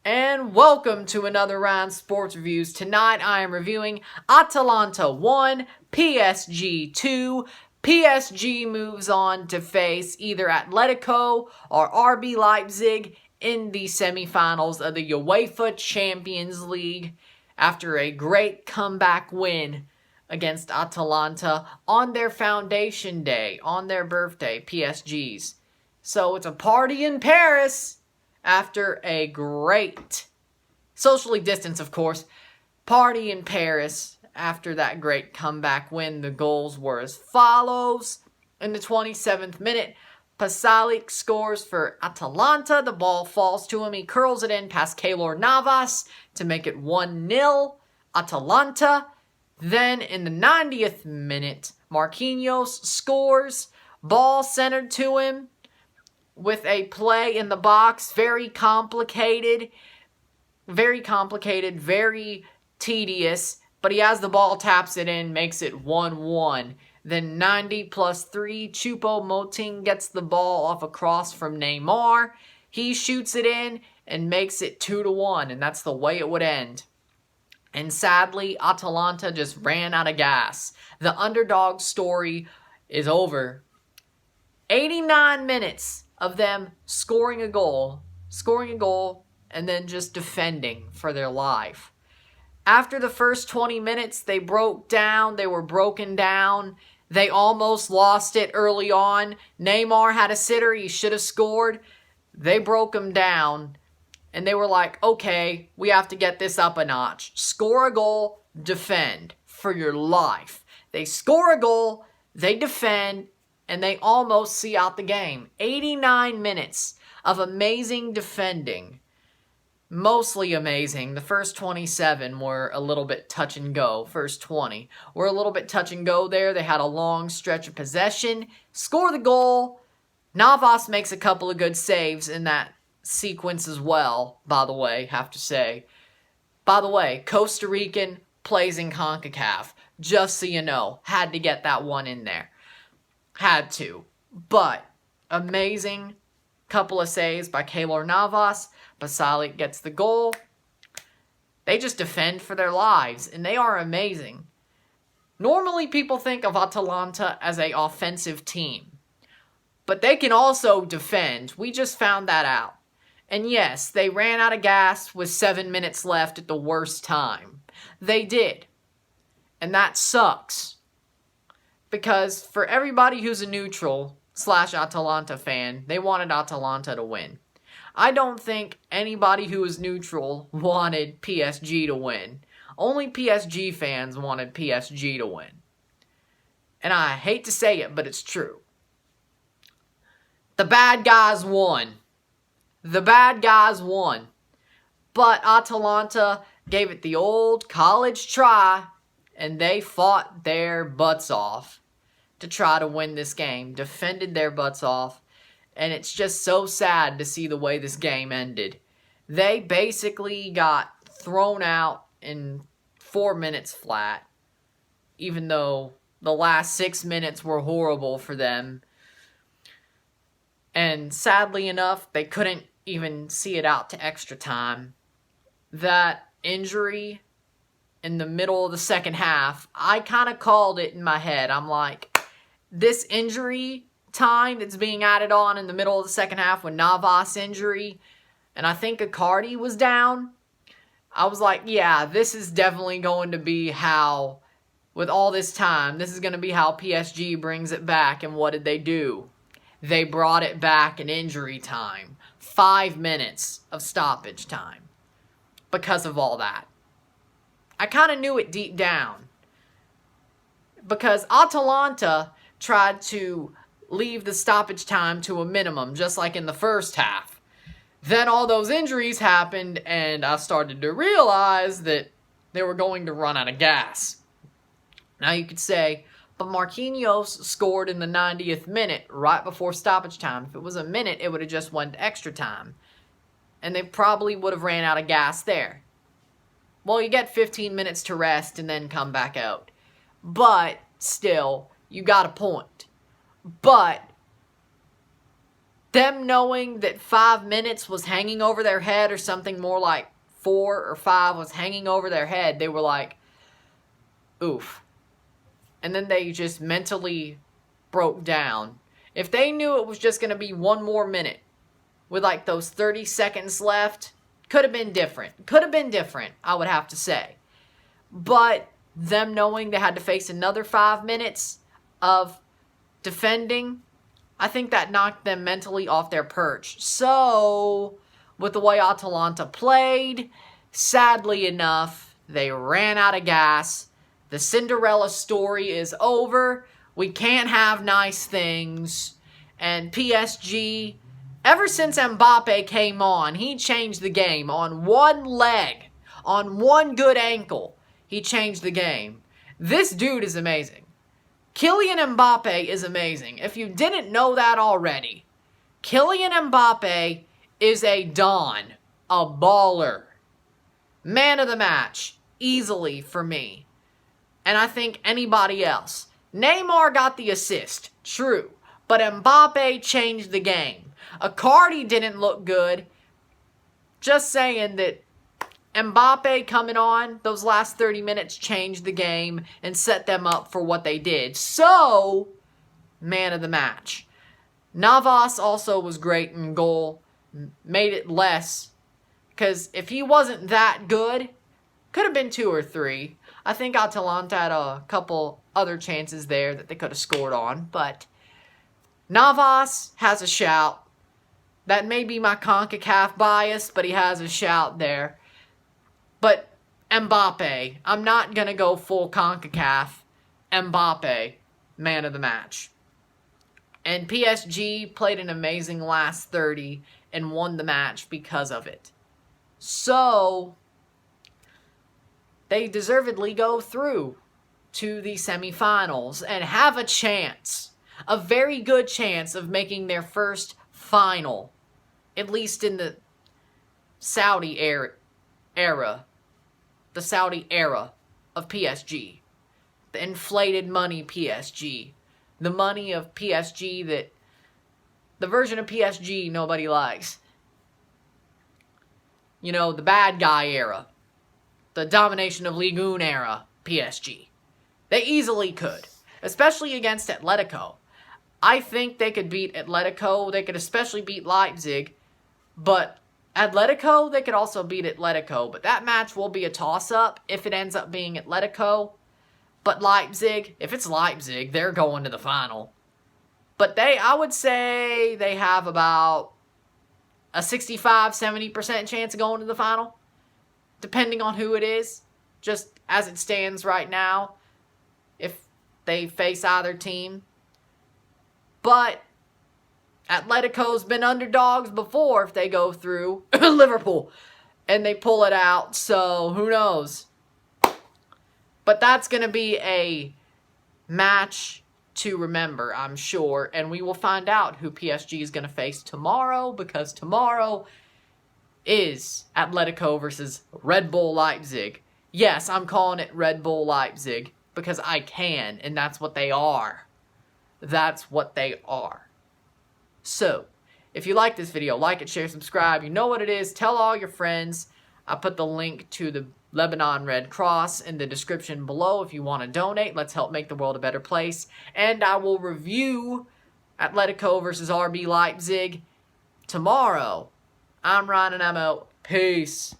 And welcome to another round Sports Reviews. Tonight I am reviewing Atalanta 1, PSG 2. PSG moves on to face either Atletico or RB Leipzig in the semifinals of the UEFA Champions League after a great comeback win against Atalanta on their foundation day, on their birthday, PSG's. So it's a party in Paris after a great, socially distanced of course, party in Paris after that great comeback win. The goals were as follows. In the 27th minute, Pasalic scores for Atalanta. The ball falls to him. He curls it in past Keylor Navas to make it 1-0 Atalanta. Then in the 90th minute, Marquinhos scores. Ball centered to him with a play in the box. Very complicated, very tedious. But he has the ball, taps it in, makes it 1-1. Then 90 plus 3, Choupo-Moting gets the ball off a cross from Neymar. He shoots it in and makes it 2-1, and that's the way it would end. And sadly, Atalanta just ran out of gas. The underdog story is over. 89 minutes of them scoring a goal, and then just defending for their life. After the first 20 minutes, they broke down. They were broken down. They almost lost it early on. Neymar had a sitter. He should have scored. They broke him down. And they were like, okay, we have to get this up a notch. Score a goal, defend for your life. They score a goal, they defend, and they almost see out the game. 89 minutes of amazing defending. Mostly amazing. The first 27 were a little bit touch and go. First 20 were a little bit touch and go there. They had a long stretch of possession. Score the goal. Navas makes a couple of good saves in that sequence as well, by the way, have to say. By the way, Costa Rican plays in CONCACAF. Just so you know. Had to get that one in there. Had to. But, amazing couple of saves by Keylor Navas. Pasalic gets the goal. They just defend for their lives, and they are amazing. Normally, people think of Atalanta as an offensive team. But they can also defend. We just found that out. And yes, they ran out of gas with 7 minutes left at the worst time. They did. And that sucks. Because for everybody who's a neutral / Atalanta fan, they wanted Atalanta to win. I don't think anybody who was neutral wanted PSG to win. Only PSG fans wanted PSG to win. And I hate to say it, but it's true. The bad guys won. The bad guys won. But Atalanta gave it the old college try, and they fought their butts off to try to win this game. Defended their butts off, and it's just so sad to see the way this game ended. They basically got thrown out in 4 minutes flat, even though the last 6 minutes were horrible for them. And sadly enough, they couldn't even see it out to extra time. That injury in the middle of the second half, I kind of called it in my head. I'm like, this injury time that's being added on in the middle of the second half with Navas injury, and I think Icardi was down, I was like, yeah, this is definitely going to be how, with all this time, this is going to be how PSG brings it back. And what did they do? They brought it back in injury time. 5 minutes of stoppage time. Because of all that. I kind of knew it deep down. Because Atalanta tried to leave the stoppage time to a minimum, just like in the first half. Then all those injuries happened, and I started to realize that they were going to run out of gas. Now you could say, but Marquinhos scored in the 90th minute, right before stoppage time. If it was a minute, it would have just went to extra time. And they probably would have ran out of gas there. Well, you get 15 minutes to rest and then come back out. But, still, you got a point. But, them knowing that 5 minutes was hanging over their head, or something more like 4 or 5 was hanging over their head, they were like, oof. And then they just mentally broke down. If they knew it was just going to be 1 more minute with like those 30 seconds left, could have been different. Could have been different, I would have to say. But them knowing they had to face another 5 minutes of defending, I think that knocked them mentally off their perch. So, with the way Atalanta played, sadly enough, they ran out of gas. The Cinderella story is over. We can't have nice things. And PSG, ever since Mbappe came on, he changed the game. On one leg, on one good ankle, he changed the game. This dude is amazing. Kylian Mbappe is amazing. If you didn't know that already, Kylian Mbappe is a don, a baller. Man of the match, easily for me. And I think anybody else. Neymar got the assist, true. But Mbappe changed the game. Icardi didn't look good. Just saying that Mbappe coming on, those last 30 minutes changed the game and set them up for what they did. So, man of the match. Navas also was great in goal. Made it less. Because if he wasn't that good, could have been 2 or 3. I think Atalanta had a couple other chances there that they could have scored on. But Navas has a shout. That may be my CONCACAF bias, but he has a shout there. But Mbappe, I'm not going to go full CONCACAF. Mbappe, man of the match. And PSG played an amazing last 30 and won the match because of it. So, they deservedly go through to the semifinals and have a chance, a very good chance of making their first final, at least in the Saudi era. The Saudi era of PSG. The inflated money PSG. The money of PSG that, the version of PSG nobody likes. You know, the bad guy era. The domination of Ligue 1 era PSG. They easily could. Especially against Atletico. I think they could beat Atletico. They could especially beat Leipzig. But Atletico, they could also beat Atletico. But that match will be a toss-up if it ends up being Atletico. But Leipzig, if it's Leipzig, they're going to the final. But I would say they have about a 65-70% chance of going to the final. Depending on who it is. Just as it stands right now. If they face either team. But Atletico's been underdogs before if they go through Liverpool. And they pull it out. So, who knows? But that's going to be a match to remember, I'm sure. And we will find out who PSG is going to face tomorrow. Because tomorrow is Atletico versus Red Bull Leipzig. Yes, I'm calling it Red Bull Leipzig. Because I can. And that's what they are. That's what they are. So, if you like this video, like it, share, subscribe. You know what it is. Tell all your friends. I put the link to the Lebanon Red Cross in the description below if you want to donate. Let's help make the world a better place. And I will review Atletico versus RB Leipzig tomorrow. I'm Ryan and I'm out. Peace.